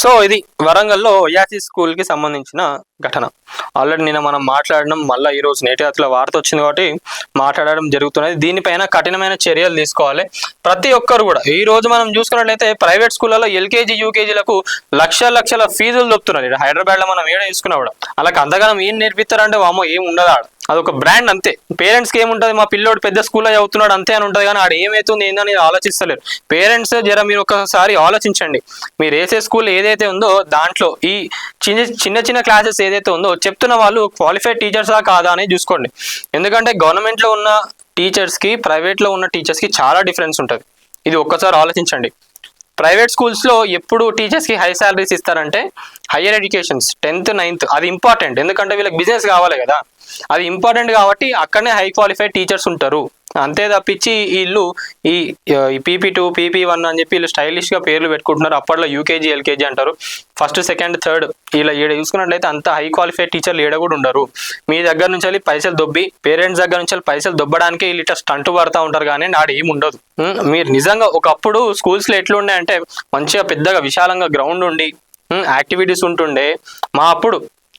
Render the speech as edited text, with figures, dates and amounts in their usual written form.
So ఇది వరంగల్లో oasis స్కూల్కి సంబంధించిన ఘటన. ఆల్రెడీ నిన్న మనం మాట్లాడడం, మళ్ళీ ఈరోజు నేటి అట్లా వార్త వచ్చింది కాబట్టి మాట్లాడడం జరుగుతున్నది. దీనిపైన కఠినమైన చర్యలు తీసుకోవాలి ప్రతి ఒక్కరు కూడా. ఈ రోజు మనం చూసుకున్నట్లయితే ప్రైవేట్ స్కూళ్ళలో ఎల్కేజీ యూకేజీలకు లక్షల ఫీజులు దొప్పుతున్నారు. హైదరాబాద్లో మనం ఏడ తీసుకున్నా కూడా అలాగే అంతగానం ఏం నేర్పిస్తారంటే వామో ఏం ఉండదు ఆడ. అదొక బ్రాండ్ అంతే. పేరెంట్స్కి ఏముంటుంది, మా పిల్లోడు పెద్ద స్కూల్లో చదువుతున్నాడు అంతే అని ఉంటుంది, కానీ ఆడ ఏమవుతుంది ఏందని ఆలోచిస్తలేరు పేరెంట్స్. మీరు ఒకసారి ఆలోచించండి, మీరు వేసే స్కూల్ ఏదైతే ఉందో దాంట్లో ఈ చిన్న క్లాసెస్ ఏదైతే ఉందో చెప్తున్న వాళ్ళు క్వాలిఫైడ్ టీచర్సా కాదా అని చూసుకోండి. ఎందుకంటే గవర్నమెంట్లో ఉన్న టీచర్స్కి ప్రైవేట్లో ఉన్న టీచర్స్కి చాలా డిఫరెన్స్ ఉంటుంది. ఇది ఒక్కసారి ఆలోచించండి. ప్రైవేట్ స్కూల్స్లో ఎప్పుడు టీచర్స్కి హై శాలరీస్ ఇస్తారంటే హయ్యర్ ఎడ్యుకేషన్స్ 10th 9th అది ఇంపార్టెంట్, ఎందుకంటే వీళ్ళకి బిజినెస్ కావాలి కదా, అది ఇంపార్టెంట్ కాబట్టి అక్కడనే హై క్వాలిఫైడ్ టీచర్స్ ఉంటారు. అంతే తప్పించి వీళ్ళు ఈ PP2 PP1 అని చెప్పి వీళ్ళు స్టైలిష్గా పేర్లు పెట్టుకుంటున్నారు. అప్పట్లో యూకేజీ ఎల్కేజీ అంటారు, ఫస్ట్ సెకండ్ థర్డ్ ఇలా ఏడ చూసుకున్నట్లయితే అంత హై క్వాలిఫైడ్ టీచర్లు ఏడ కూడా ఉండరు. మీ దగ్గర నుంచి వెళ్ళి పైసలు దొబ్బి, పేరెంట్స్ దగ్గర నుంచి వెళ్ళి పైసలు దొబ్బడానికి వీళ్ళు ఇట్లా స్టంట్ పడతా ఉంటారు, కానీ ఆడ ఏమి ఉండదు. మీరు నిజంగా ఒకప్పుడు స్కూల్స్లో ఎట్లుండే అంటే మంచిగా పెద్దగా విశాలంగా గ్రౌండ్ ఉండి యాక్టివిటీస్ ఉంటుండే. మా అప్పుడు